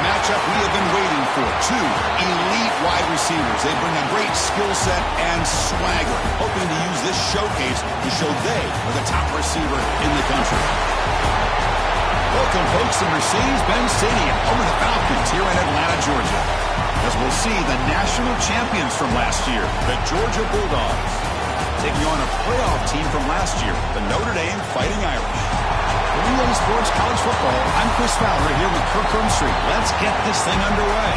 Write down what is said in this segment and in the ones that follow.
the matchup we have been waiting for. Two elite wide receivers. They bring a great skill set and swagger, hoping to use this showcase to show they are the top receiver in the country. Welcome, folks, to Mercedes-Benz Stadium, home of the Falcons here in Atlanta, Georgia. As we'll see the national champions from last year, the Georgia Bulldogs, taking on a playoff team from last year, the Notre Dame Fighting Irish. Relay Sports College Football, I'm Chris Fowler here with Kirk Street. Let's get this thing underway.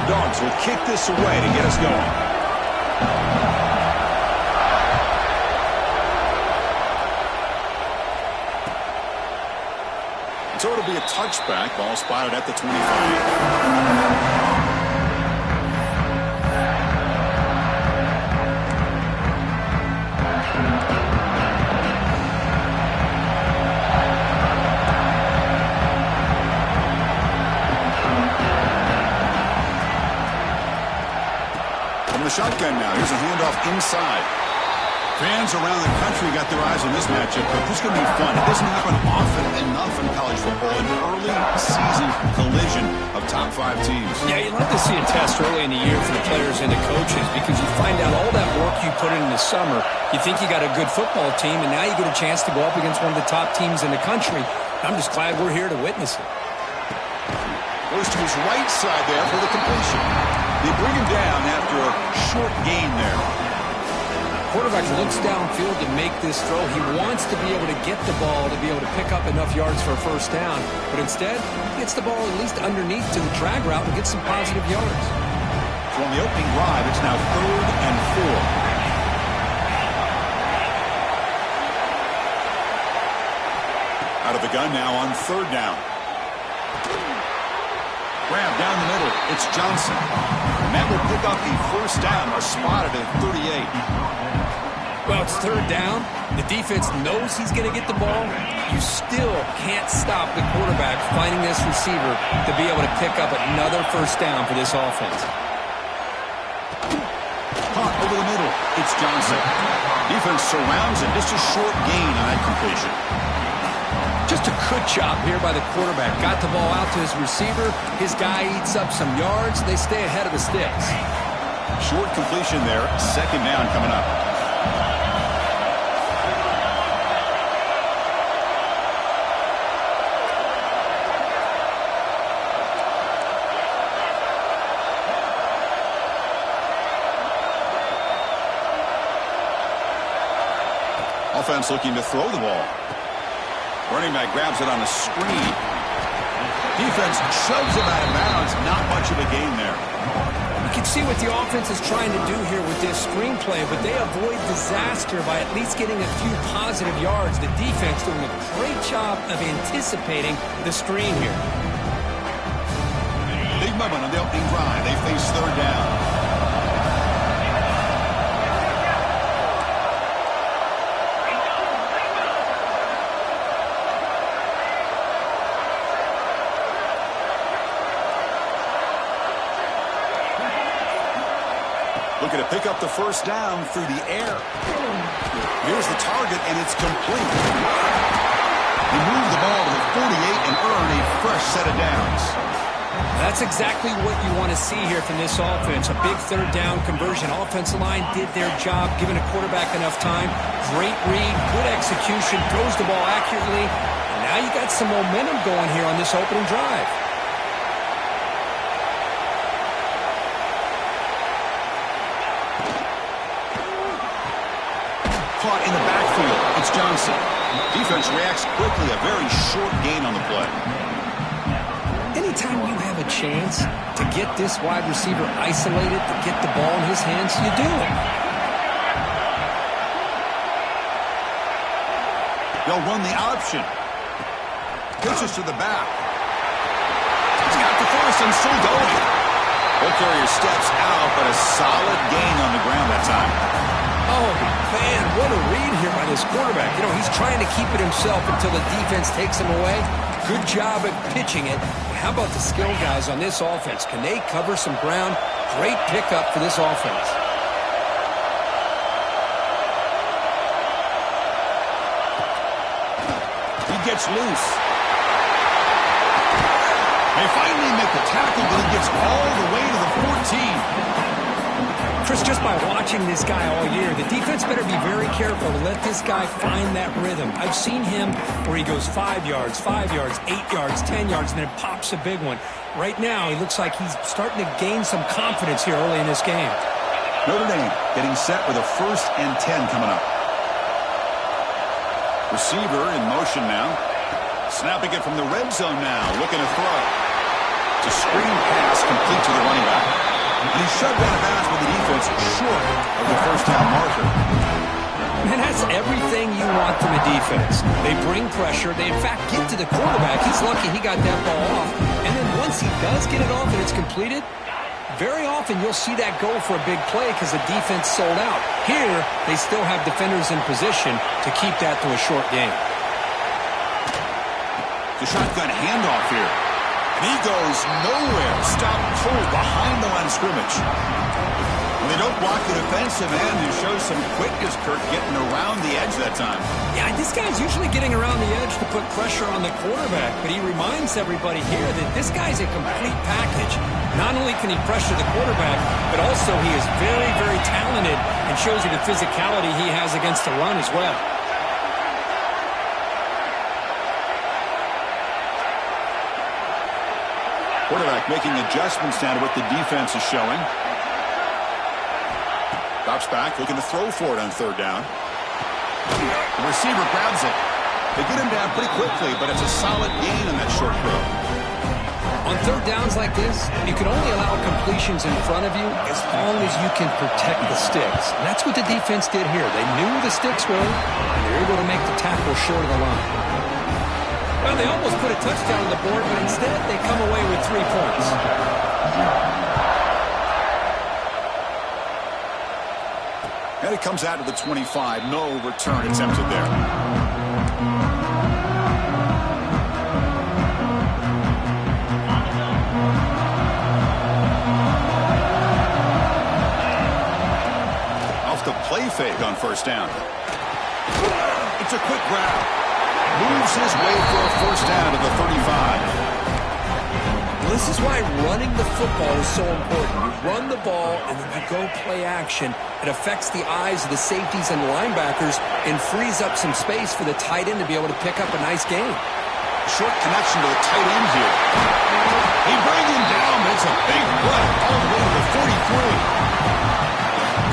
Dogs will kick this away to get us going. So it'll be a touchback. Ball spotted at the 25. The shotgun now. Here's a handoff inside. Fans around the country got their eyes on this matchup, but this is going to be fun. It doesn't happen often enough in college football, an early season collision of top 5 teams. Yeah, you'd like to see a test early in the year for the players and the coaches because you find out all that work you put in the summer. You think you got a good football team, and now you get a chance to go up against one of the top teams in the country. I'm just glad we're here to witness it. Goes to his right side there for the completion. They bring him down after a short gain there. Quarterback looks downfield to make this throw. He wants to be able to get the ball to be able to pick up enough yards for a first down. But instead, he gets the ball at least underneath to the drag route and gets some positive yards. So on the opening drive, it's now 3rd and 4. Out of the gun now on 3rd down. Grab down the middle. It's Johnson. And that will pick up the first down, spotted at 38. Well, it's 3rd down. The defense knows he's going to get the ball. You still can't stop the quarterback finding this receiver to be able to pick up another first down for this offense. Caught over the middle. It's Johnson. Defense surrounds it. Just a short gain on that completion. Just a good job here by the quarterback. Got the ball out to his receiver. His guy eats up some yards. They stay ahead of the sticks. Short completion there. 2nd down coming up. Offense looking to throw the ball. Running back grabs it on a screen. Defense shoves it out of bounds. Not much of a gain there. You can see what the offense is trying to do here with this screen play, but they avoid disaster by at least getting a few positive yards. The defense doing a great job of anticipating the screen here. Big moment on the opening drive. They face 3rd down. Looking to pick up the first down through the air. Here's the target, and it's complete. He moved the ball to the 48 and earned a fresh set of downs. That's exactly what you want to see here from this offense. A big 3rd down conversion. Offensive line did their job, giving a quarterback enough time. Great read, good execution, throws the ball accurately. And now you got some momentum going here on this opening drive. Caught in the backfield. It's Johnson. Defense reacts quickly. A very short gain on the play. Anytime you have a chance to get this wide receiver isolated, to get the ball in his hands, you do it. They'll run the option. Pitches to the back. He's got the first and still going. Ball carrier steps out, but a solid gain on the ground that time. Oh, man, what a read here by this quarterback. You know, he's trying to keep it himself until the defense takes him away. Good job at pitching it. How about the skill guys on this offense? Can they cover some ground? Great pickup for this offense. He gets loose. They finally make the tackle, but he gets all the way to the 14. Chris, just by watching this guy all year, the defense better be very careful to let this guy find that rhythm. I've seen him where he goes 5 yards, 5 yards, 8 yards, 10 yards, and then pops a big one. Right now, he looks like he's starting to gain some confidence here early in this game. Notre Dame getting set with a 1st and 10 coming up. Receiver in motion now. Snapping it from the red zone now. Looking to throw. It's a screen pass complete to the running back. And he shoved out of bounds with the defense short of the first down marker. And that's everything you want from a defense. They bring pressure. They, in fact, get to the quarterback. He's lucky he got that ball off. And then once he does get it off and it's completed, very often you'll see that go for a big play because the defense sold out. Here, they still have defenders in position to keep that to a short game. The shotgun handoff here. And he goes nowhere. Stop cold behind the line of scrimmage. And they don't block the defensive end, who shows some quickness, Kirk, getting around the edge that time. Yeah, this guy's usually getting around the edge to put pressure on the quarterback, but he reminds everybody here that this guy's a complete package. Not only can he pressure the quarterback, but also he is very, very talented and shows you the physicality he has against the run as well. Quarterback making adjustments down to what the defense is showing. Drops back, looking to throw for it on 3rd down. The receiver grabs it. They get him down pretty quickly, but it's a solid gain on that short throw. On 3rd downs like this, you can only allow completions in front of you as long as you can protect the sticks. And that's what the defense did here. They knew the sticks were, and they were able to make the tackle short of the line. Well, they almost put a touchdown on the board, but instead they come away with 3 points. And it comes out to the 25. No return attempted there. Off the play fake on 1st down. It's a quick grab. Moves his way for a 1st down to the 35. This is why running the football is so important. You run the ball and then you go play action. It affects the eyes of the safeties and linebackers and frees up some space for the tight end to be able to pick up a nice gain. Short connection to the tight end here. They bring him down. It's a big run all the way to the 43.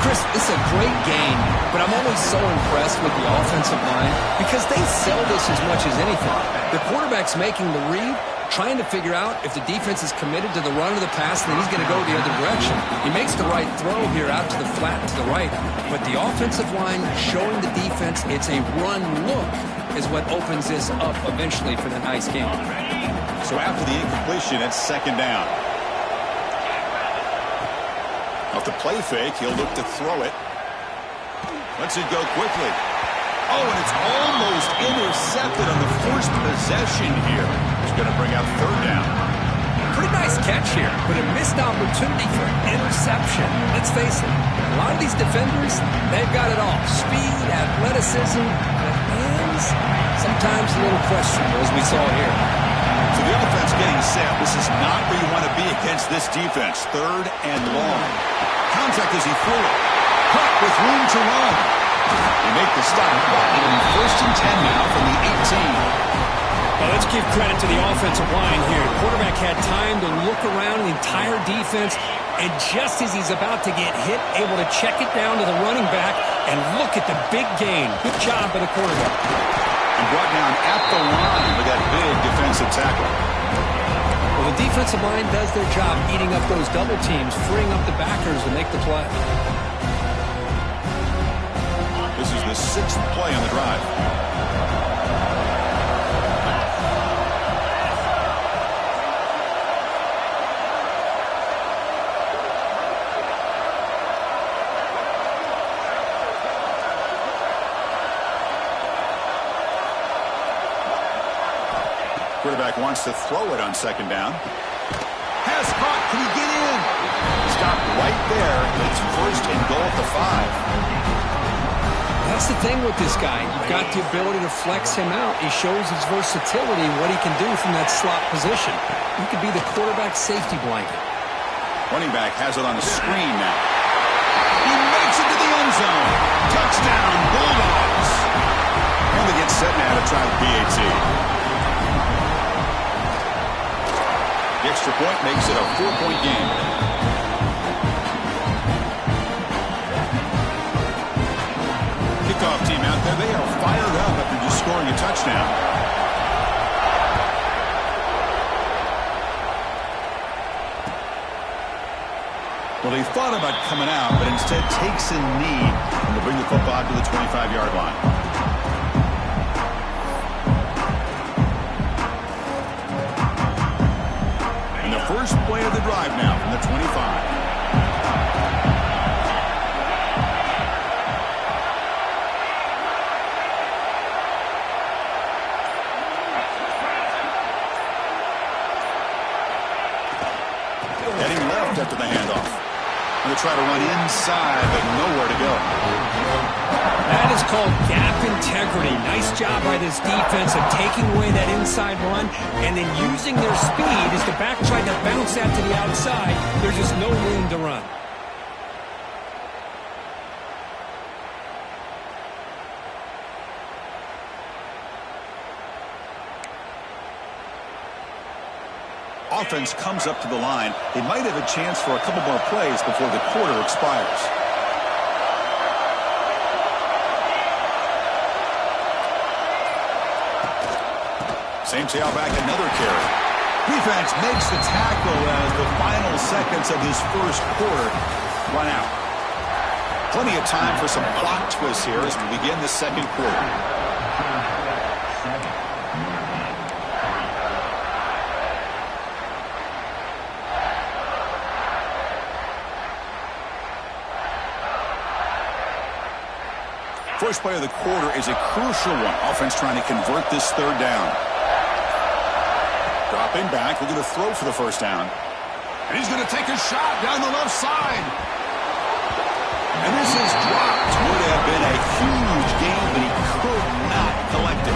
Chris, this is a great game, but I'm always so impressed with the offensive line because they sell this as much as anything. The quarterback's making the read, trying to figure out if the defense is committed to the run or the pass, and then he's going to go the other direction. He makes the right throw here out to the flat to the right, but the offensive line showing the defense it's a run look is what opens this up eventually for the nice game. So after the incompletion, it's 2nd down. Off the play fake, he'll look to throw it. Lets it go quickly. Oh, and it's almost intercepted on the first possession here. It's going to bring out 3rd down. Pretty nice catch here, but a missed opportunity for interception. Let's face it, a lot of these defenders, they've got it all. Speed, athleticism, hands, sometimes a little questionable, as we saw here. So the offense getting set. This is not where you want to be against this defense. 3rd and long. Contact as he threw it. Caught with room to run. They make the stop. It'll be 1st and 10 now from the 18. Well, let's give credit to the offensive line here. Quarterback had time to look around the entire defense, and just as he's about to get hit, able to check it down to the running back, and look at the big gain. Good job by the quarterback. And brought down at the line with that big defensive tackle. Well, the defensive line does their job eating up those double teams, freeing up the backers to make the play. This is the 6th play on the drive. Quarterback wants to throw it on second down. Has caught. Can he get in? Stop right there. It's first and goal at the 5. That's the thing with this guy. You've got the ability to flex him out. He shows his versatility, what he can do from that slot position. He could be the quarterback safety blanket. Running back has it on the screen now. He makes it to the end zone. Touchdown, Bulldogs. And they get set now to try the PAT. The extra point makes it a 4-point game. Kickoff team out there, they are fired up after just scoring a touchdown. Well, they thought about coming out, but instead takes a knee and to bring the football to the 25-yard line. And the first play of the drive now from the 25. Heading left after the handoff. Going to try to run inside, but nowhere to go. That is called gap integrity. Nice job by this defense of taking away that inside run and then using their speed as the back tried to bounce that to the outside. There's just no room to run. Offense comes up to the line. They might have a chance for a couple more plays before the quarter expires. Same tailback, another carry. Defense makes the tackle as the final seconds of this first quarter run out. Plenty of time for some plot twists here as we begin the second quarter. First play of the quarter is a crucial one. Offense trying to convert this third down. Dropping back, looking to throw for the first down. And he's going to take a shot down the left side. And this is dropped. Would have been a huge game, but he could not collect it.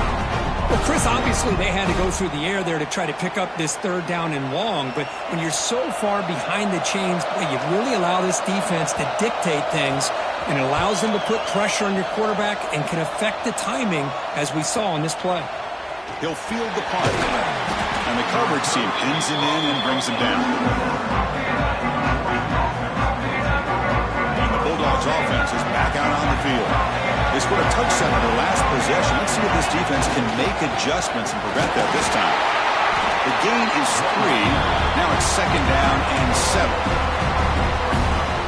Well, Chris, obviously they had to go through the air there to try to pick up this third down and long, but when you're so far behind the chains, boy, you really allow this defense to dictate things, and it allows them to put pressure on your quarterback and can affect the timing, as we saw in this play. He'll field the punt, and the coverage team pins him in and brings him down. And the Bulldogs offense is back out on the field. They scored a touchdown on their last possession. Let's see if this defense can make adjustments and prevent that this time. The gain is 3. Now it's second down and 7.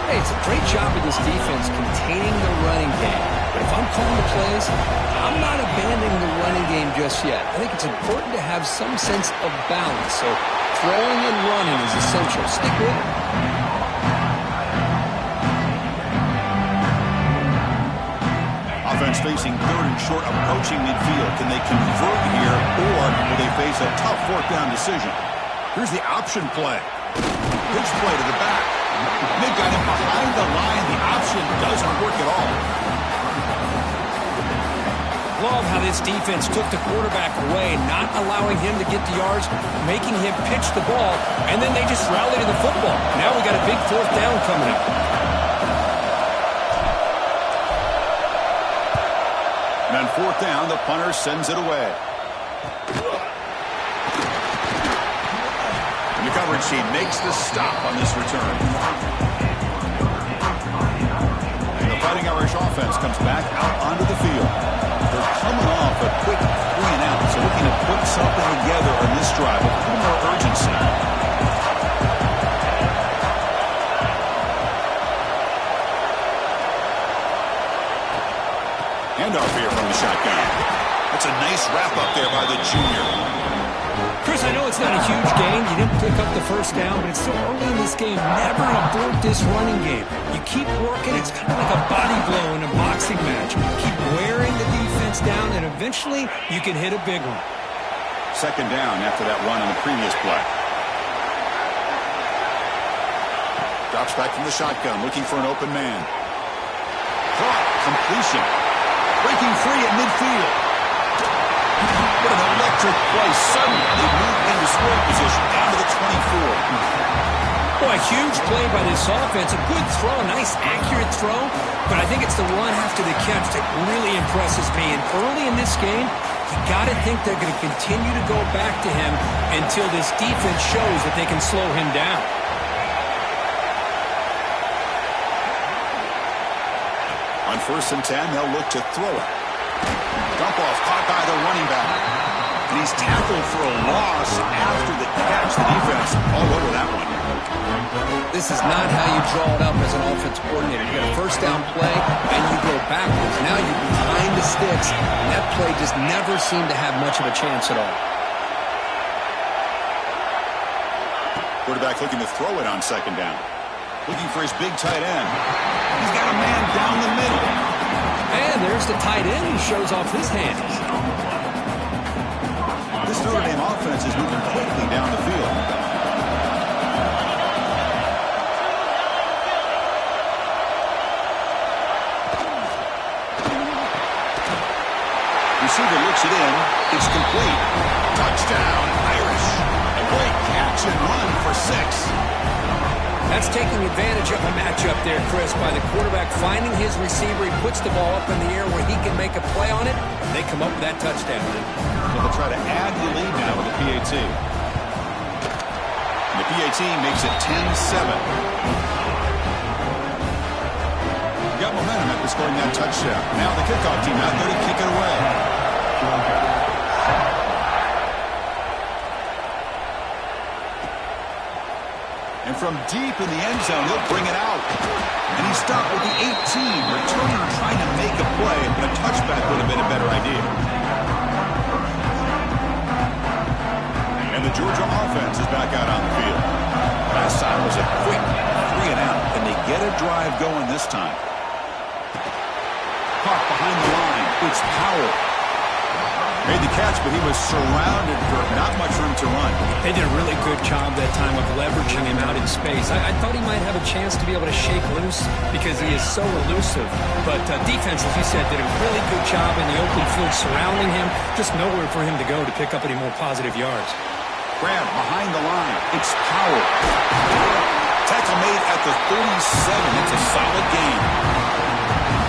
Hey, it's a great job of this defense containing the running game. But if I'm calling the plays, I'm not abandoning the running game just yet. I think it's important to have some sense of balance. So throwing and running is essential. Stick with it. Offense facing third and short, approaching midfield. Can they convert here, or will they face a tough fourth down decision? Here's the option play. Pitch play to the back. They got him behind the line. The option doesn't work at all. Love how this defense took the quarterback away, not allowing him to get the yards, making him pitch the ball, and then they just rallied to the football. Now we got a big fourth down coming up. And on fourth down, the punter sends it away. And the coverage team makes the stop on this return. And the Fighting Irish offense comes back out onto the field. They're coming off a quick 3-and-out, so looking to put something together on this drive with a little more urgency. Handoff here from the shotgun. That's a nice wrap-up there by the junior. Chris, I know it's not a huge game. You didn't pick up the first down, but it's so early in this game. Never abort this running game. You keep working. It's kind of like a body blow in a boxing match. Keep wearing the defense down, and eventually you can hit a big one. Second down after that run on the previous play. Drops back from the shotgun, looking for an open man. Caught. Completion. Breaking free at midfield. What an electric play. Suddenly, they move into scoring position down to the 24. Boy, a huge play by this offense. A good throw, a nice, accurate throw. But I think it's the run after the catch that really impresses me. And early in this game, you got to think they're going to continue to go back to him until this defense shows that they can slow him down. On 1st and 10, they'll look to throw it. Dump off caught by the running back. And he's tackled for a loss after the catch. The defense all over that one. This is not how you draw it up as an offense coordinator. You get a first down play, and you go backwards. Now you're behind the sticks, and that play just never seemed to have much of a chance at all. Quarterback looking to throw it on 2nd down. Looking for his big tight end. He's got a man down the middle. And there's the tight end who shows off his hands. This Notre Dame offense is moving quickly down the field. Receiver looks it in. It's complete. Touchdown, Irish. A great catch and run for 6. That's taking advantage of a matchup there, Chris, by the quarterback finding his receiver. He puts the ball up in the air where he can make a play on it, and they come up with that touchdown. So they'll try to add the lead now with the PAT. And the PAT makes it 10-7. Got momentum after scoring that touchdown. Now the kickoff team out there to kick it away. And from deep in the end zone, he'll bring it out. And he's stopped with the 18. Returner trying to make a play, but a touchback would have been a better idea. And the Georgia offense is back out on the field. Last time was a quick 3 and out, and they get a drive going this time. Caught behind the line. It's Powell. Made the catch, but he was surrounded for not much room to run. They did a really good job that time of leveraging him out in space. I thought he might have a chance to be able to shake loose because he is so elusive. But defense, as you said, did a really good job in the open field surrounding him. Just nowhere for him to go to pick up any more positive yards. Grab behind the line. It's Powell. Tackle made at the 37. It's a solid game.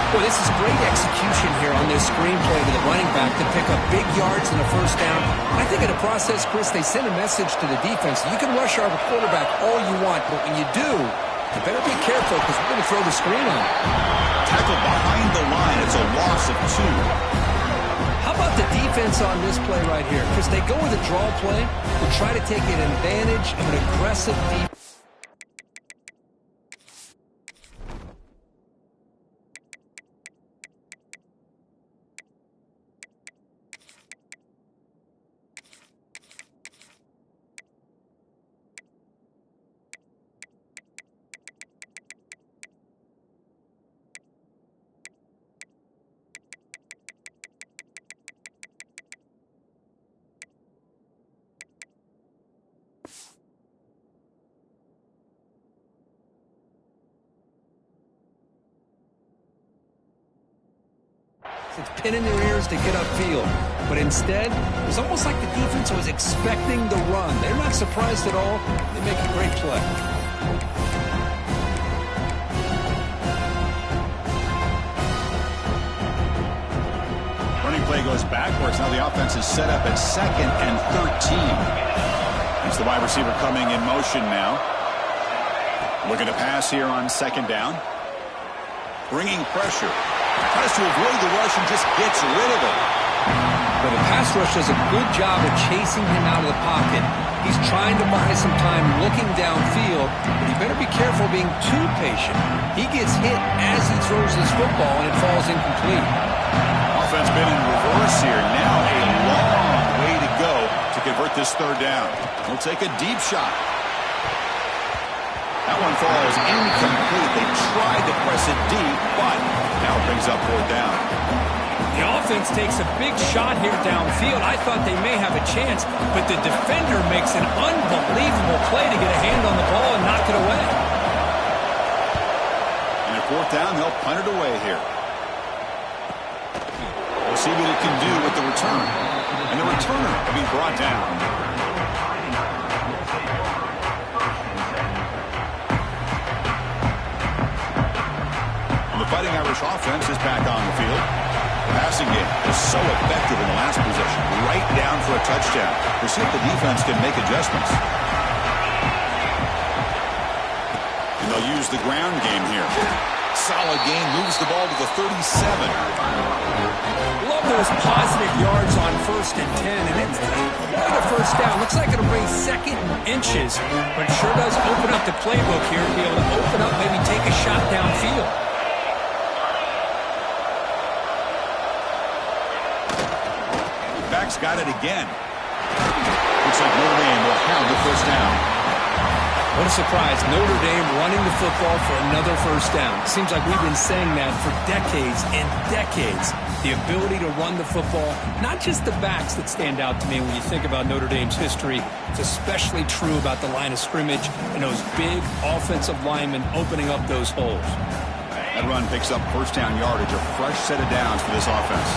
Boy, this is great execution here on this screenplay to the running back to pick up big yards in the first down. I think in the process, Chris, they send a message to the defense. You can rush our quarterback all you want, but when you do, you better be careful because we're going to throw the screen on him. Tackle behind the line. It's a loss of 2. How about the defense on this play right here? Chris, they go with a draw play to try to take an advantage of an aggressive defense. It's pinning their ears to get upfield. But instead, it was almost like the defense was expecting the run. They're not surprised at all. They make a great play. Running play goes backwards. Now the offense is set up at 2nd and 13. It's the wide receiver coming in motion now. Looking to pass here on 2nd down. Bringing pressure. Tries to avoid the rush and just gets rid of it. Well, the pass rush does a good job of chasing him out of the pocket. He's trying to buy some time looking downfield, but he better be careful being too patient. He gets hit as he throws this football, and it falls incomplete. Offense been in reverse here. Now a long way to go to convert this 3rd down. He'll take a deep shot. That one falls incomplete. They tried to press it deep, but now it brings up 4th down. The offense takes a big shot here downfield. I thought they may have a chance, but the defender makes an unbelievable play to get a hand on the ball and knock it away. And at fourth down, they'll punt it away here. We'll see what it can do with the return. And the returner will be brought down. And the Fighting Irish offense is back on the field. The passing game is so effective in the last possession, right down for a touchdown. We'll see if the defense can make adjustments. And they'll use the ground game here. Solid gain, moves the ball to the 37. Love those positive yards on 1st and 10, and it's a first down. Looks like it'll bring 2nd and inches, but it sure does open up the playbook here to be able to open up, maybe take a shot downfield. Back's got it again. Looks like Notre Dame will have the first down. What a surprise. Notre Dame running the football for another first down. Seems like we've been saying that for decades and decades. The ability to run the football, not just the backs that stand out to me when you think about Notre Dame's history. It's especially true about the line of scrimmage and those big offensive linemen opening up those holes. That run picks up first down yardage, a fresh set of downs for this offense.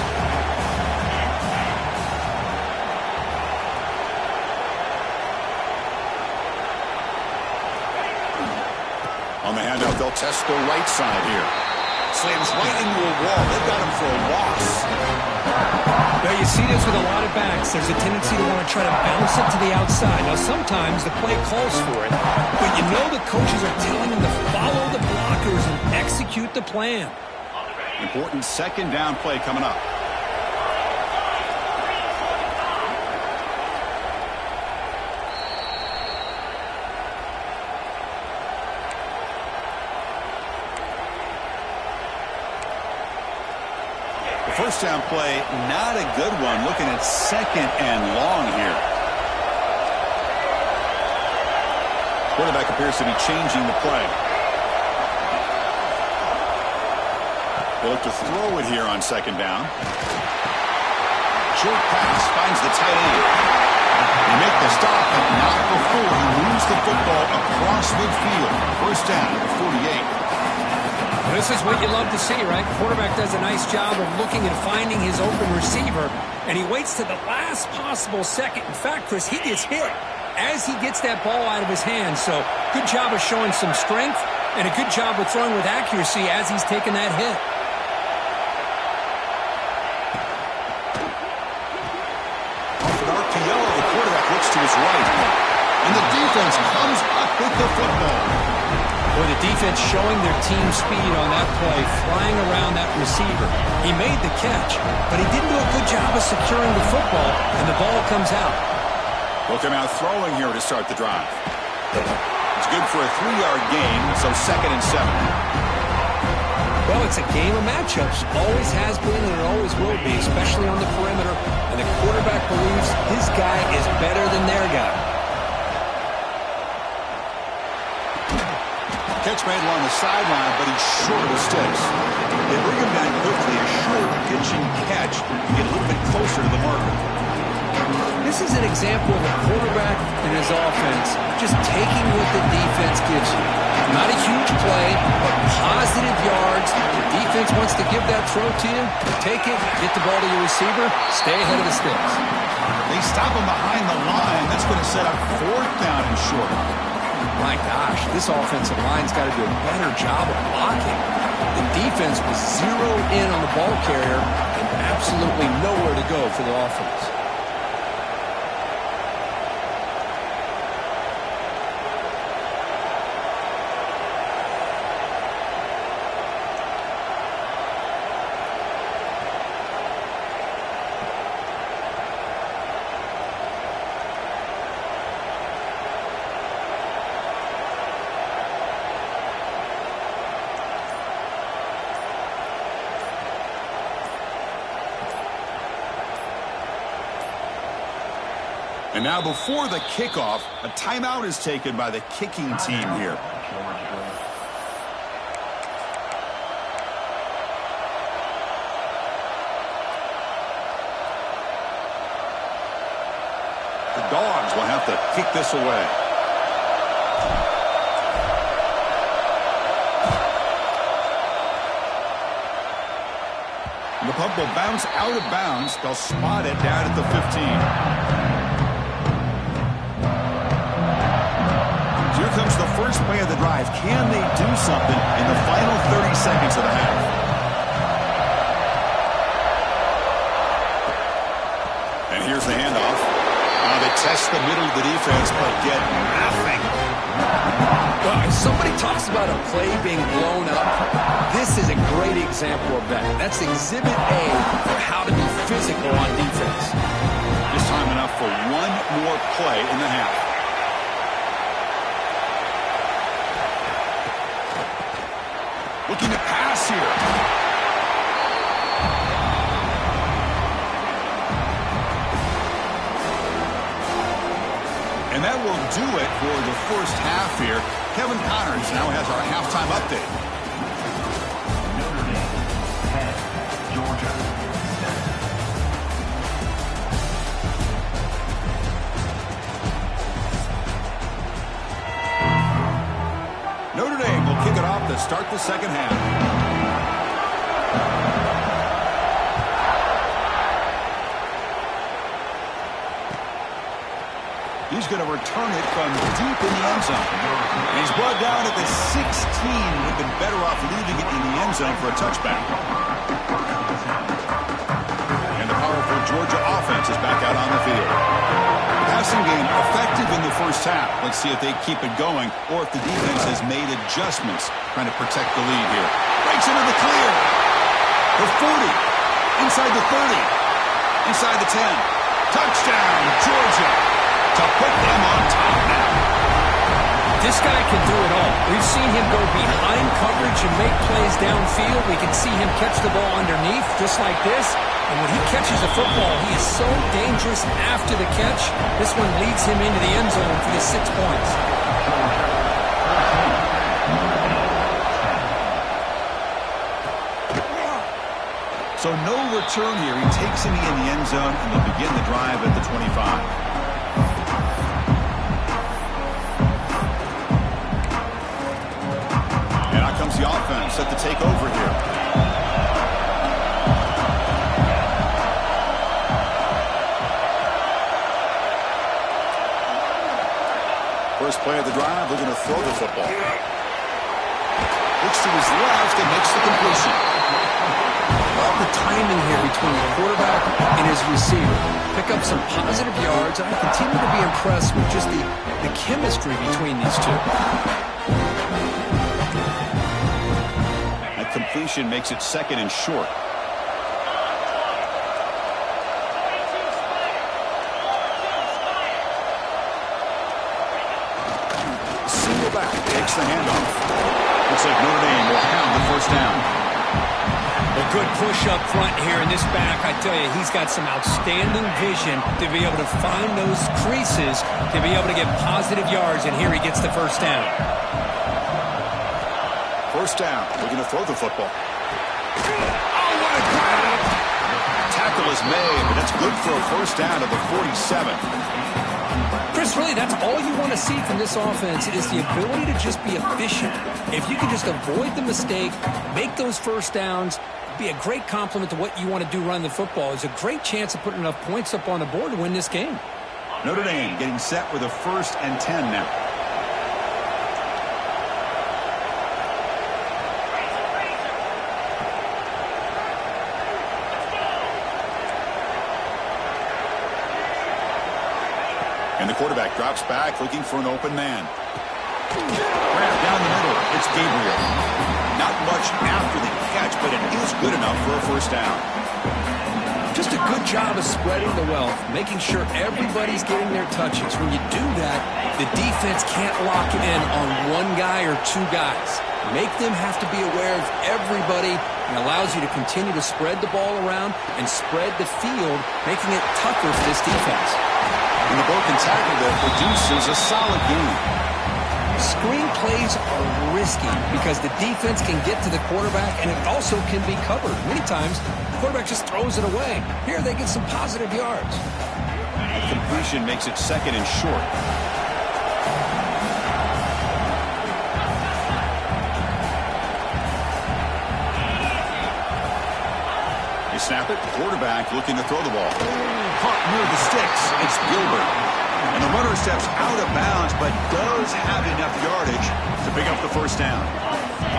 On the handout, they'll test the right side here. Slams right into a wall. They've got him for a loss. Now, you see this with a lot of backs. There's a tendency to want to try to bounce it to the outside. Now, sometimes the play calls for it, but you know the coaches are telling them to follow the blockers and execute the plan. Important second down play coming up. First down play, not a good one. Looking at 2nd and long here. Quarterback appears to be changing the play. They look to throw it here on 2nd down. Short pass finds the tight end. They make the stop, but not before he moves the football across midfield. First down at the 48. This is what you love to see, right? Quarterback does a nice job of looking and finding his open receiver, and he waits to the last possible second. In fact, Chris, he gets hit as he gets that ball out of his hands. So good job of showing some strength and a good job of throwing with accuracy as he's taking that hit. Off an RPO, the quarterback looks to his right, and the defense comes up with the football. Boy, the defense showing their team speed on that play, flying around that receiver. He made the catch, but he didn't do a good job of securing the football, and the ball comes out. They'll come out throwing here to start the drive. It's good for a 3-yard gain, so 2nd and 7. Well, it's a game of matchups. Always has been and it always will be, especially on the perimeter. And the quarterback believes his guy is better than their guy. Catch made along the sideline, but he's short of the sticks. They bring him down quickly, a short pitch and catch to get a little bit closer to the marker. This is an example of a quarterback and his offense just taking what the defense gives you. Not a huge play, but positive yards. The defense wants to give that throw to you. Take it, get the ball to your receiver, stay ahead of the sticks. They stop him behind the line. That's going to set up 4th down and short. My gosh, this offensive line's got to do a better job of blocking. The defense was zeroed in on the ball carrier and absolutely nowhere to go for the offense. And now before the kickoff, a timeout is taken by the kicking team here. The Dogs will have to kick this away. And the puck will bounce out of bounds. They'll spot it down at the 15. Here comes the first play of the drive. Can they do something in the final 30 seconds of the half? And here's the handoff. Now they test the middle of the defense, but get nothing. If somebody talks about a play being blown up, this is a great example of that. That's Exhibit A for how to be physical on defense. Just time enough for one more play in the half. Looking to pass here. And that will do it for the first half here. Kevin Connors now has our halftime update. Notre Dame 10, Georgia 7. Notre Dame will kick it off to start the second half. He's going to return it from deep in the end zone. And he's brought down at the 16. Would have been better off leaving it in the end zone for a touchback. And the powerful Georgia offense is back out on the field. Passing game effective in the first half. Let's see if they keep it going or if the defense has made adjustments trying to protect the lead here. Breaks into the clear. The 40. Inside the 30. Inside the 10. Touchdown, Georgia. To put them on top now. This guy can do it all. We've seen him go behind coverage and make plays downfield. We can see him catch the ball underneath just like this. And when he catches the football, he is so dangerous after the catch. This one leads him into the end zone for the 6 points. So no return here. He takes him in the end zone, and they'll begin the drive at the 25. The offense set to take over here. First play of the drive, we're going to throw the football. Looks to his left and makes the completion. Love the timing here between the quarterback and his receiver. Pick up some positive yards. I continue to be impressed with just the chemistry between these two. Completion makes it second and short. Single back takes the handoff. Looks like Notre Dame will have the first down. A good push up front here in this back. I tell you, he's got some outstanding vision to be able to find those creases, to be able to get positive yards, and here he gets the first down. First down. We're going to throw the football. Oh, what a grab! Tackle is made, but that's good for a first down to the 47. Chris, really, that's all you want to see from this offense is the ability to just be efficient. If you can just avoid the mistake, make those first downs, be a great compliment to what you want to do running the football. It's a great chance of putting enough points up on the board to win this game. Notre Dame getting set with a 1st and 10 now. And the quarterback drops back, looking for an open man. Grab down the middle. It's Gabriel. Not much after the catch, but it is good enough for a first down. Just a good job of spreading the wealth, making sure everybody's getting their touches. When you do that, the defense can't lock it in on one guy or two guys. Make them have to be aware of everybody, and allows you to continue to spread the ball around and spread the field, making it tougher for this defense. And the broken tackle that produces a solid game. Screen plays are risky because the defense can get to the quarterback, and it also can be covered. Many times, the quarterback just throws it away. Here they get some positive yards. That completion makes it 2nd and short. They snap it. Quarterback looking to throw the ball. Caught near the sticks. It's Gilbert. And the runner steps out of bounds, but does have enough yardage to pick up the first down.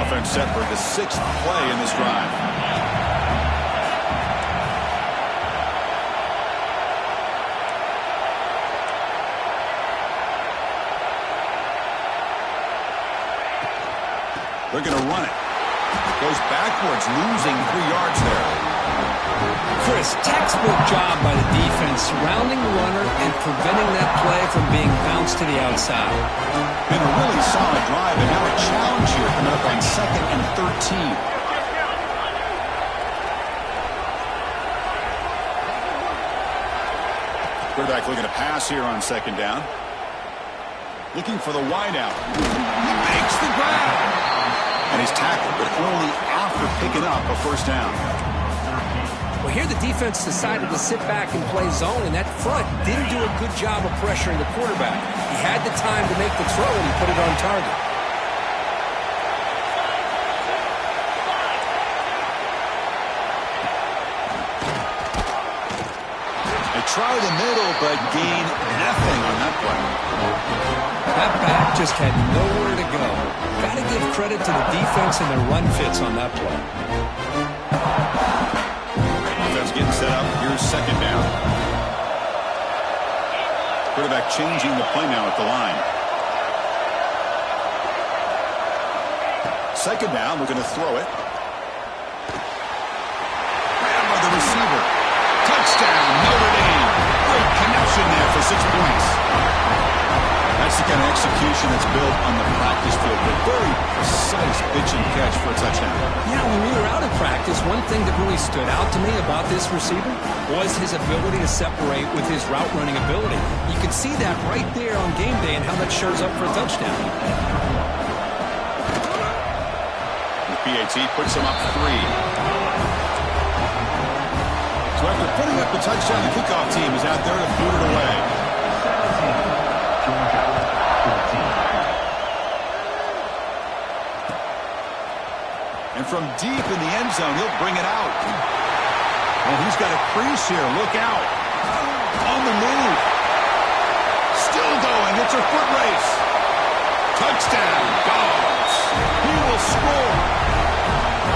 Offense set for the 6th play in this drive. They're going to run it. Goes backwards, losing 3 yards there. Chris, textbook job by the defense, surrounding the runner and preventing that play from being bounced to the outside. Been a really solid drive, and now a challenge here coming up on 2nd and 13. Quarterback looking to pass here on 2nd down. Looking for the wideout. He makes the grab. And he's tackled, but only after picking up a first down. Well, here the defense decided to sit back and play zone, and that front didn't do a good job of pressuring the quarterback. He had the time to make the throw, and he put it on target. They try the middle, but gain nothing on that play. That back just had nowhere to go. Got to give credit to the defense and their run fits on that play. Offense getting set up. Here's 2nd down. Quarterback changing the play now at the line. 2nd down, looking to throw it. Grabbed by the receiver. Touchdown, Notre Dame. Great connection there for 6 points. That's the kind of execution that's built on the practice field. But very precise pitch and catch for a touchdown. Yeah, when we were out of practice, one thing that really stood out to me about this receiver was his ability to separate with his route running ability. You can see that right there on game day and how that shows up for a touchdown. The PAT puts him up 3. So after putting up the touchdown, the kickoff team is out there to boot it away. And from deep in the end zone, he'll bring it out. And he's got a crease here. Look out. On the move. Still going. It's a foot race. Touchdown, Dogs. He will score.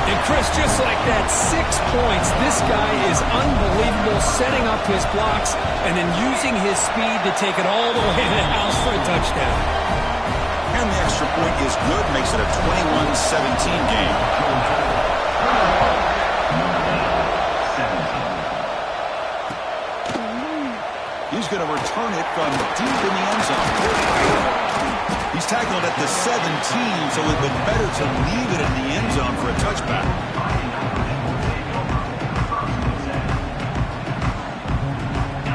And Chris, just like that, 6 points. This guy is unbelievable, setting up his blocks and then using his speed to take it all the way to the house for a touchdown. And the extra point is good, makes it a 21-17 game. He's going to return it from deep in the end zone. He's tackled at the 17, so it would have been better to leave it in the end zone for a touchback.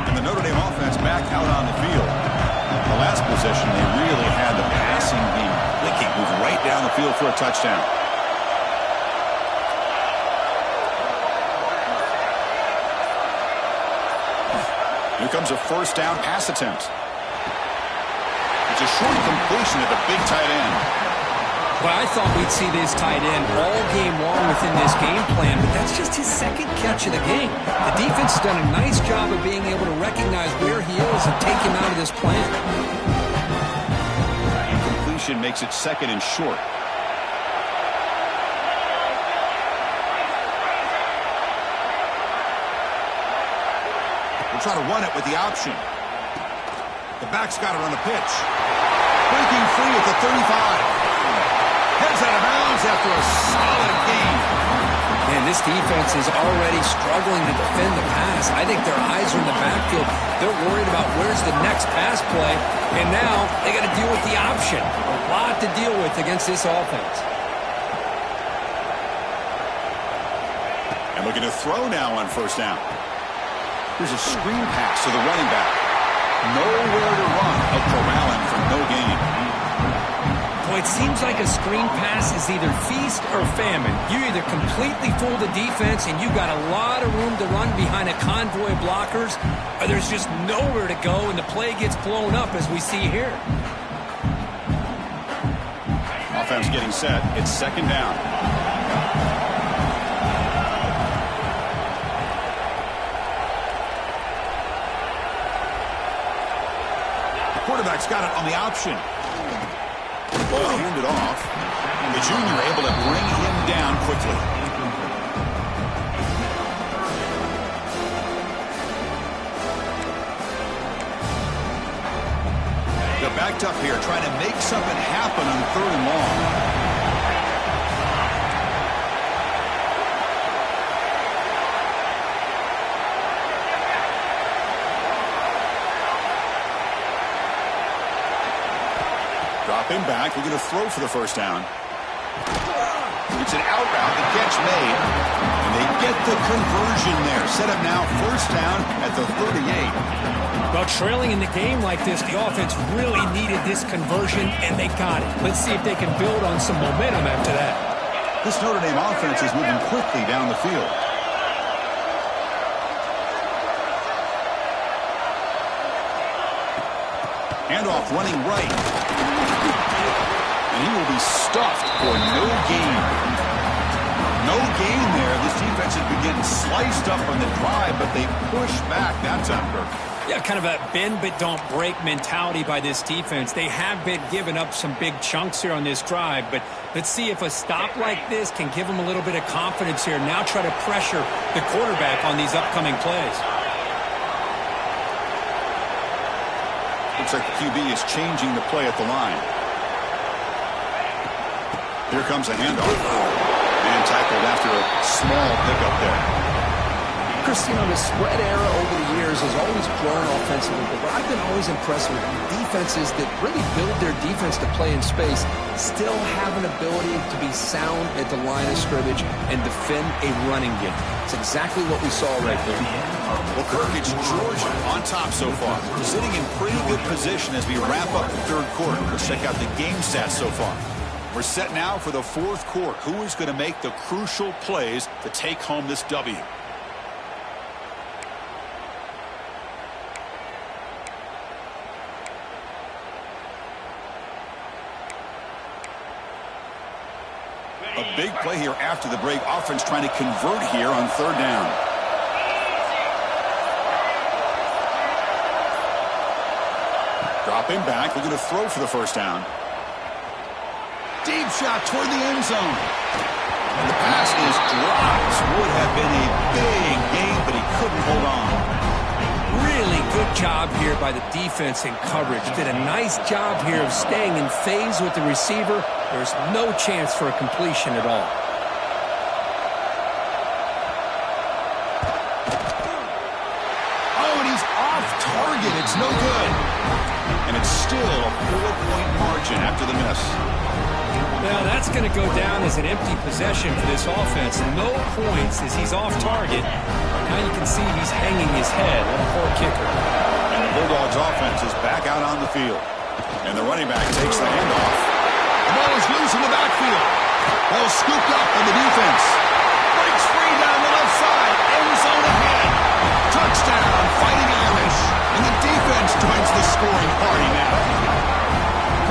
And the Notre Dame offense back out on the field. The last possession, they really had the passing game clicking, move right down the field for a touchdown. Here comes a first down pass attempt. It's a short completion at the big tight end. Well, I thought we'd see this tight end all game long within this game plan, but that's just his 2nd catch of the game. The defense has done a nice job of being able to recognize where he is and take him out of this plan. Completion makes it 2nd and short. We'll try to run it with the option. The back's got it on the pitch. Breaking free at the 35. Heads out of bounds after a solid game. Man, this defense is already struggling to defend the pass. I think their eyes are in the backfield. They're worried about where's the next pass play, and now they got to deal with the option. A lot to deal with against this offense. And looking to throw now on first down. Here's a screen pass to the running back. Nowhere to run. They'll corral him for no gain. Boy, it seems like a screen pass is either feast or famine. You either completely fool the defense and you got a lot of room to run behind a convoy of blockers, or there's just nowhere to go and the play gets blown up as we see here. Offense getting set. It's second down. The quarterback's got it on the option. Ball handed off. The junior able to bring him down quickly. They're backed up here trying to make something happen on 3rd and long. Drop him back. We're going to throw for the first down. It's an out route. The catch made. And they get the conversion there. Set up now. First down at the 38. Well, trailing in the game like this, the offense really needed this conversion, and they got it. Let's see if they can build on some momentum after that. This Notre Dame offense is moving quickly down the field. Handoff running right. And he will be stuffed for no gain. No gain there. This defense has been getting sliced up on the drive, but they push back that time, Kirk. Yeah, kind of a bend but don't break mentality by this defense. They have been giving up some big chunks here on this drive, but let's see if a stop like this can give them a little bit of confidence here. Now try to pressure the quarterback on these upcoming plays. Looks like the QB is changing the play at the line. Here comes a handoff. And tackled after a small pickup there. Christine, the spread era over the years has always grown offensively, but I've been always impressed with defenses that really build their defense to play in space, still have an ability to be sound at the line of scrimmage and defend a running game. It's exactly what we saw right there. Well, Kirk, it's Georgia on top so far. Sitting in pretty good position as we wrap up the 3rd quarter. Let's check out the game stats so far. We're set now for the 4th quarter. Who is going to make the crucial plays to take home this W? A big play here after the break. Offense trying to convert here on 3rd down. Drop him back. We're going to throw for the first down. Deep shot toward the end zone. And the pass is dropped. Would have been a big gain, but he couldn't hold on. Really good job here by the defense in coverage. Did a nice job here of staying in phase with the receiver. There's no chance for a completion at all. Oh, and he's off target. It's no good. And it's still a 4-point margin after the miss. Now that's going to go down as an empty possession for this offense. No points as he's off target. Now you can see he's hanging his head. What a poor kicker. And the Bulldogs offense is back out on the field. And the running back takes the handoff. The ball is loose in the backfield. Ball scooped up on the defense. Breaks free down the left side. End zone ahead. Touchdown, Fighting Irish. And the defense joins the scoring party now.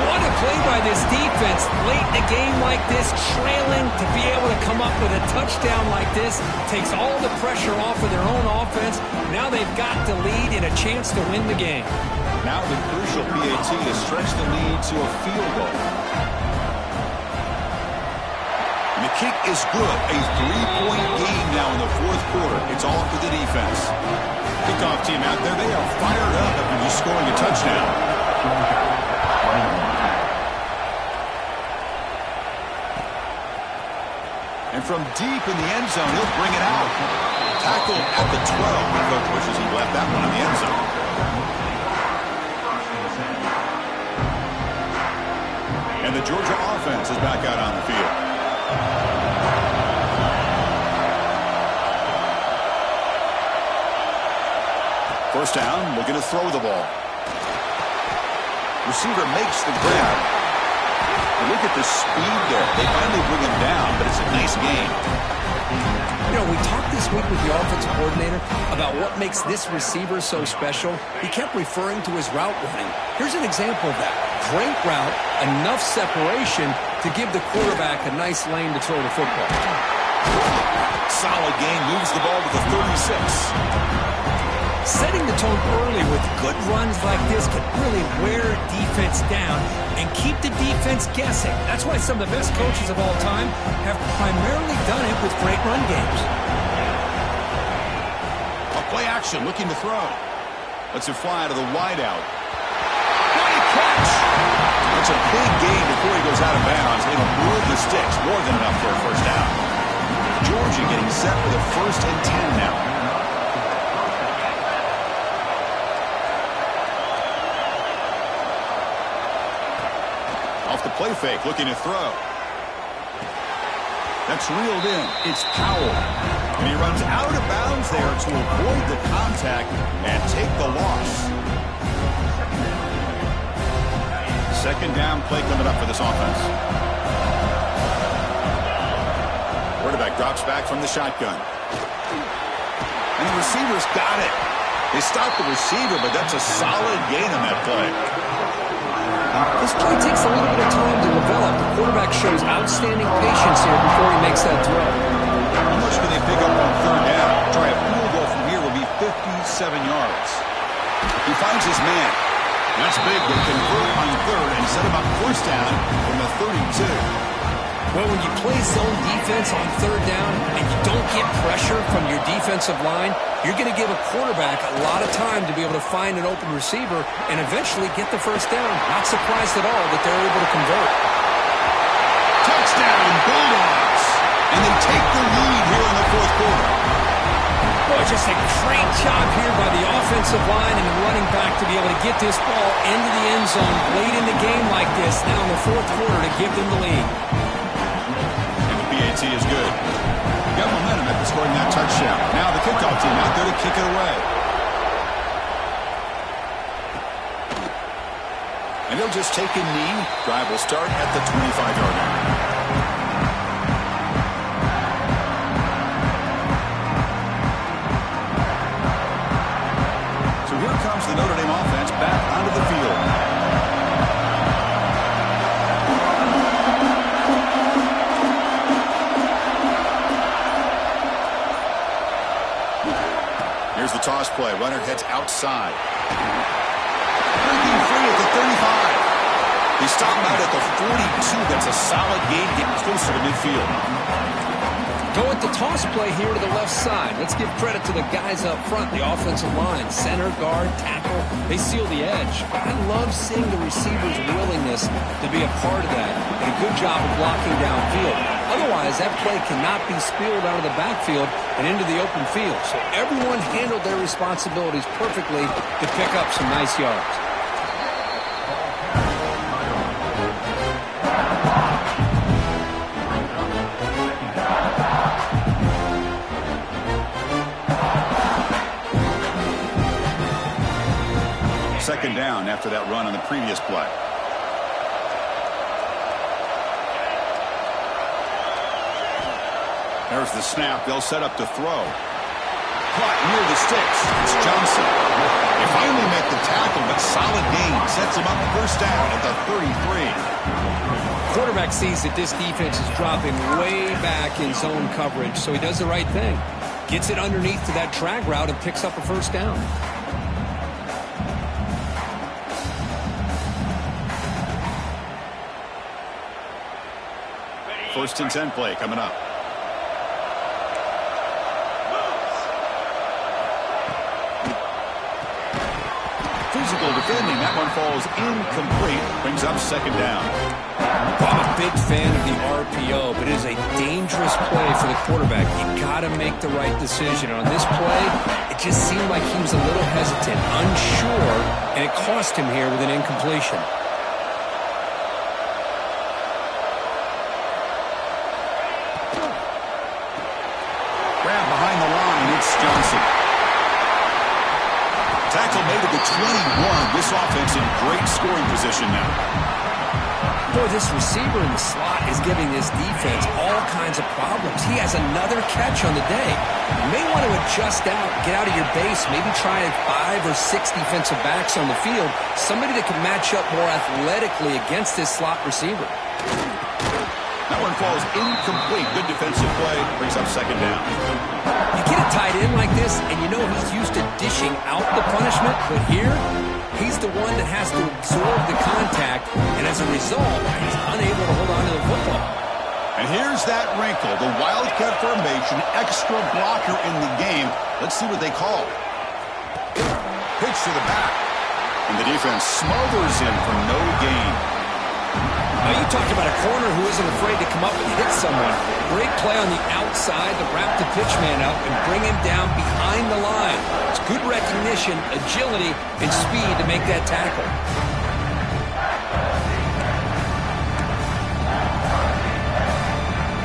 What a play by this defense. Late in a game like this, trailing, to be able to come up with a touchdown like this takes all the pressure off of their own offense. Now they've got the lead and a chance to win the game. Now the crucial PAT has stretched the lead to a field goal. And the kick is good. A 3-point game now in the 4th quarter. It's all up to the defense. Kickoff team out there, they are fired up after just scoring a touchdown. And from deep in the end zone, he'll bring it out. Tackled at the 12. The coach wishes he left that one in the end zone. And the Georgia offense is back out on the field. First down, looking to throw the ball. Receiver makes the grab. But look at the speed there. They finally bring him down, but it's a nice game. You know, we talked this week with the offensive coordinator about what makes this receiver so special. He kept referring to his route running. Here's an example of that. Great route, enough separation to give the quarterback a nice lane to throw the football. Solid game, moves the ball to the 36. Setting the tone early with good runs like this can really wear defense down and keep the defense guessing. That's why some of the best coaches of all time have primarily done it with great run games. A play action, looking to throw. Lets it fly to the wideout. Great catch! That's a big gain before he goes out of bounds. It'll move the sticks, more than enough for a first down. Georgia getting set for the 1st and 10 now. Off the play fake, looking to throw. That's reeled in. It's Powell. And he runs out of bounds there to avoid the contact and take the loss. Second down play coming up for this offense. Quarterback drops back from the shotgun. And the receiver's got it. They stopped the receiver, but that's a solid gain on that play. This play takes a little bit of time to develop. The quarterback shows outstanding patience here before he makes that throw. How much can they pick up on third down? Try a field goal from here will be 57 yards. He finds his man. That's big. They convert on third and set him up first down from the 32. Well, when you play zone defense on third down and you don't get pressure from your defensive line, you're going to give a quarterback a lot of time to be able to find an open receiver and eventually get the first down. Not surprised at all that they're able to convert. Touchdown, Bulldogs! And they take the lead here in the fourth quarter. Boy, just a great job here by the offensive line and the running back to be able to get this ball into the end zone late in the game like this, now in the fourth quarter, to give them the lead. PAT is good. Got momentum after scoring that touchdown. Now the kickoff team out there to kick it away. And they'll just take a knee. Drive will start at the 25-yard line. So here comes the Notre Dame offense back onto the field. Here's the toss play. Runner heads outside. Breaking free at the 35. They stop out at the 42. That's a solid gain, getting closer to midfield. Go with the toss play here to the left side. Let's give credit to the guys up front, the offensive line. Center, guard, tackle, they seal the edge. I love seeing the receiver's willingness to be a part of that and a good job of blocking downfield. Otherwise, that play cannot be spilled out of the backfield and into the open field. So everyone handled their responsibilities perfectly to pick up some nice yards. Second down after that run on the previous play. There's the snap. They'll set up to throw. Caught near the sticks. It's Johnson. They finally make the tackle, but solid gain. Sets him up first down at the 33. Quarterback sees that this defense is dropping way back in zone coverage, so he does the right thing. Gets it underneath to that drag route and picks up a first down. First and 10 play coming up. Physical defending. That one falls incomplete. Brings up second down. I'm a big fan of the RPO, but it is a dangerous play for the quarterback. You got to make the right decision. On this play, it just seemed like he was a little hesitant, unsure, and it cost him here with an incompletion. Grab behind the line. It's Johnson. Tackle made at the 21. This offense in great scoring position now. Boy, this receiver in the slot is giving this defense all kinds of problems. He has another catch on the day. You may want to adjust out, get out of your base, maybe try 5 or 6 defensive backs on the field, somebody that can match up more athletically against this slot receiver. That one falls incomplete. Good defensive play. Brings up second down. You get a tight end like this, and you know he's used to dishing out the punishment, but here, he's the one that has to absorb the contact, and as a result, he's unable to hold on to the football. And here's that wrinkle, the wildcat formation, extra blocker in the game. Let's see what they call. Pitch to the back, and the defense smothers him for no gain. Now you talk about a corner who isn't afraid to come up and hit someone. Great play on the outside to wrap the pitch man up and bring him down behind the line. It's good recognition, agility, and speed to make that tackle.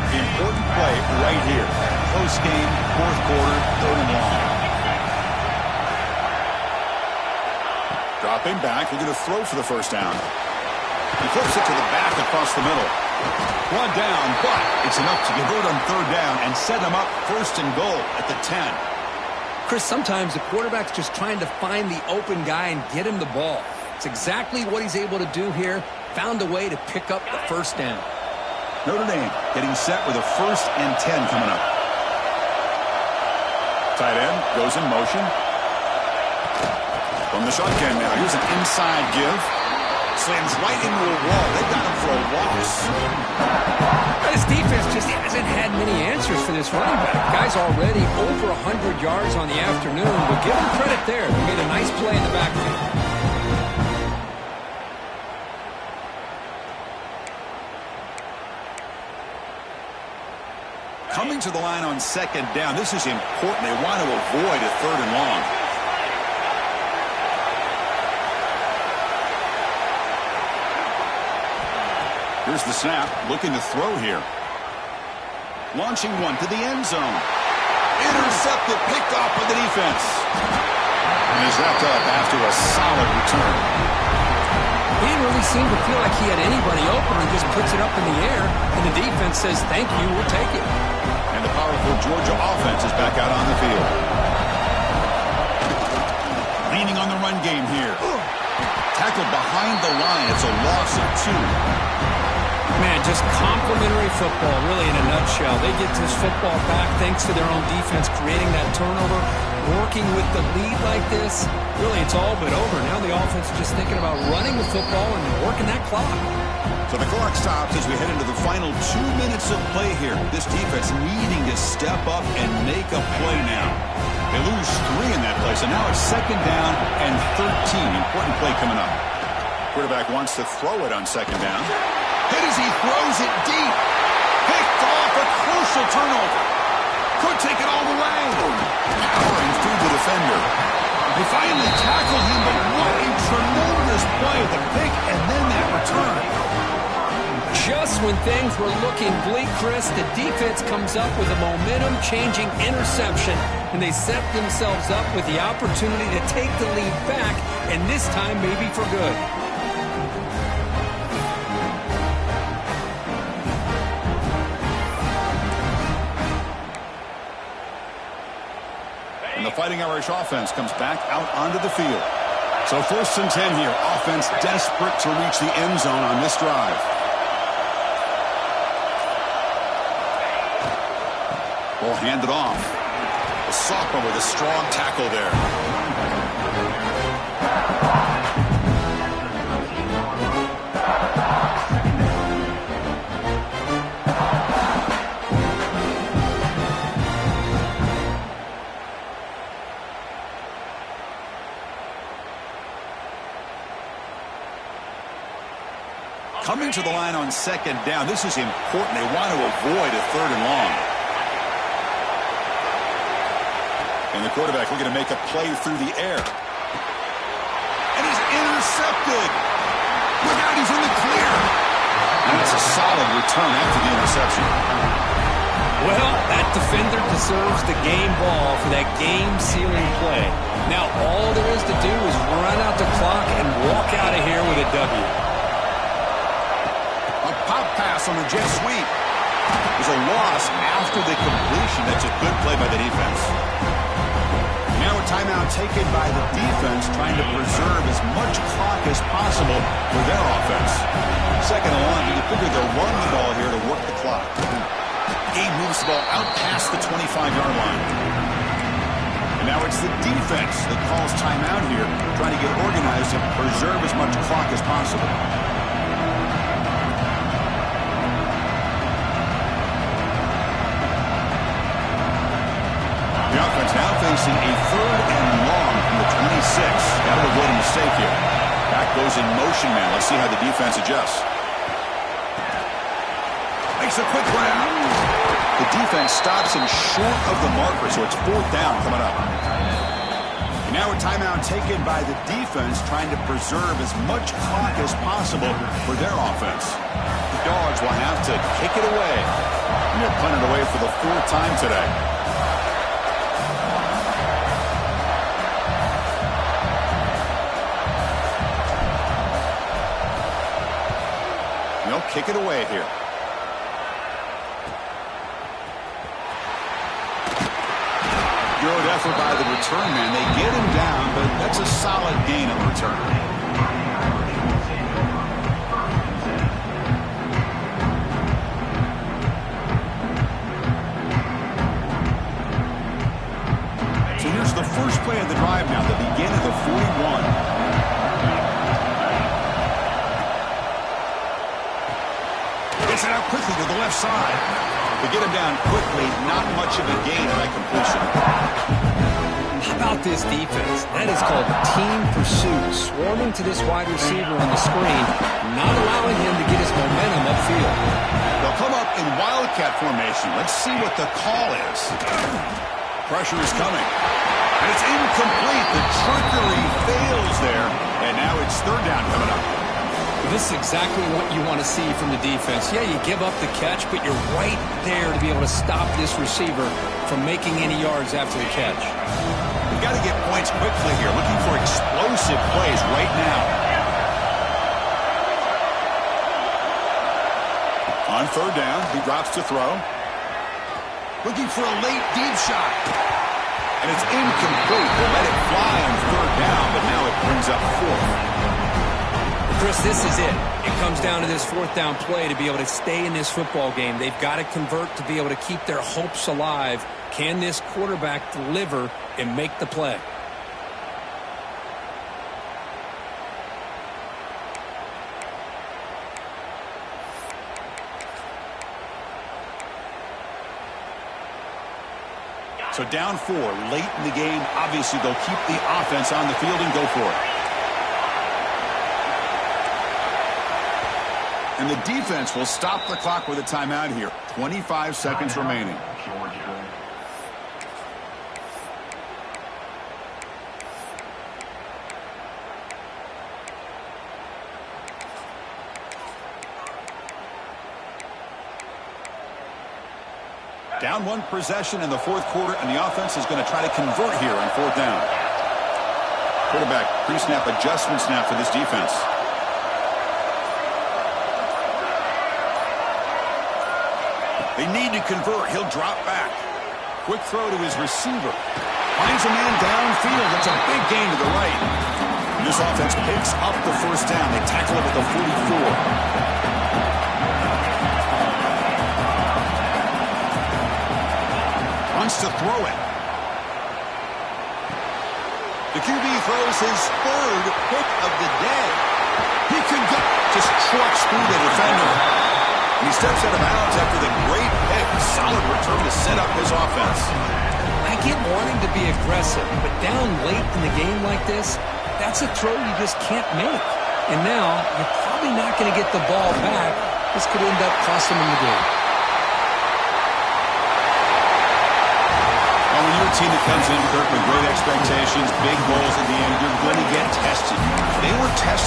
Important play right here. Close game, fourth quarter, third and long. Dropping back, looking to throw for the first down. He flips it to the back across the middle. One down, but it's enough to convert on third down and set him up first and goal at the 10. Chris, sometimes the quarterback's just trying to find the open guy and get him the ball. It's exactly what he's able to do here. Found a way to pick up the first down. Notre Dame getting set with a 1st and 10 coming up. Tight end goes in motion. From the shotgun now, here's an inside give. Slams right into a wall. They've got him for a loss. This defense just hasn't had many answers for this running back. Guy's already over 100 yards on the afternoon, but give him credit there. He made a nice play in the backfield. Coming to the line on second down. This is important. They want to avoid a third and long. Here's the snap, looking to throw here. Launching one to the end zone. Intercepted, picked off by the defense. And he's wrapped up after a solid return. He didn't really seem to feel like he had anybody open. He just puts it up in the air, and the defense says, thank you, we'll take it. And the powerful Georgia offense is back out on the field. Leaning on the run game here. Tackled behind the line. It's a loss of 2. Man, just complimentary football, really, in a nutshell. They get this football back thanks to their own defense, creating that turnover, working with the lead like this. Really, it's all but over. Now the offense is just thinking about running the football and working that clock. So the clock stops as we head into the final 2 minutes of play here. This defense needing to step up and make a play now. They lose 3 in that play, so now it's second down and 13. Important play coming up. Quarterback wants to throw it on second down. Hit as he throws it deep. Picked off, a crucial turnover. Could take it all the way. Powering through the defender. They finally tackled him, but what a tremendous play. The pick and then that return. Just when things were looking bleak, Chris, the defense comes up with a momentum-changing interception, and they set themselves up with the opportunity to take the lead back, and this time maybe for good. And the Fighting Irish offense comes back out onto the field. So 1st and 10 here. Offense desperate to reach the end zone on this drive. Ball handed off. The sophomore with a strong tackle there. Coming to the line on second down. This is important. They want to avoid a third and long. And the quarterback looking to make a play through the air. And he's intercepted. Look out, he's in the clear. And it's a solid return after the interception. Well, that defender deserves the game ball for that game-sealing play. Now all there is to do is run out the clock and walk out of here with a W. pass on the jet sweep. There's a loss after the completion. That's a good play by the defense. Now a timeout taken by the defense, trying to preserve as much clock as possible for their offense. Second and long, you figure they'll run the ball here to work the clock. Gabe moves the ball out past the 25-yard line. And now it's the defense that calls timeout here, trying to get organized and preserve as much clock as possible. The offense now facing a third and long from the 26. Got to avoid a mistake here. Back goes in motion man. Let's see how the defense adjusts. Makes a quick grab. The defense stops him short of the marker, so it's fourth down coming up. And now a timeout taken by the defense, trying to preserve as much clock as possible for their offense. The Dogs will have to kick it away. And they're punted away for the fourth time today. They'll kick it away here. Good effort by the return man. They get him down, but that's a solid gain on return. So here's the first play of the drive now, the beginning of the 41. Gets it out quickly to the left side. To get him down quickly, not much of a gain on that completion. How about this defense? That is called team pursuit. Swarming to this wide receiver on the screen, not allowing him to get his momentum upfield. They'll come up in wildcat formation. Let's see what the call is. Pressure is coming. And it's incomplete. The trickery fails there. And now it's third down coming up. This is exactly what you want to see from the defense. Yeah, you give up the catch, but you're right there to be able to stop this receiver from making any yards after the catch. We've got to get points quickly here. Looking for explosive plays right now. On third down, he drops to throw. Looking for a late deep shot. And it's incomplete. They let it fly on third down, but now it brings up fourth. Chris, this is it. It comes down to this fourth down play to be able to stay in this football game. They've got to convert to be able to keep their hopes alive. Can this quarterback deliver and make the play? So down 4 late in the game. Obviously, they'll keep the offense on the field and go for it. And the defense will stop the clock with a timeout here. 25 seconds remaining. Down 1 possession in the fourth quarter, and the offense is going to try to convert here on fourth down. Quarterback pre-snap adjustment snap for this defense. They need to convert. He'll drop back. Quick throw to his receiver. Finds a man downfield. That's a big gain to the right. And this offense picks up the first down. They tackle him at the 44. Wants to throw it. The QB throws his third pick of the day. He can go. Just trucks through the defender. And he steps out of bounds after the great pick. Solid return to set up his offense. I get wanting to be aggressive, but down late in the game like this, that's a throw you just can't make. And now, you're probably not going to get the ball back. This could end up costing him the game. Well, when you're a team that comes in, Kirk, with great expectations, big goals at the end, you're going to get tested. They were tested.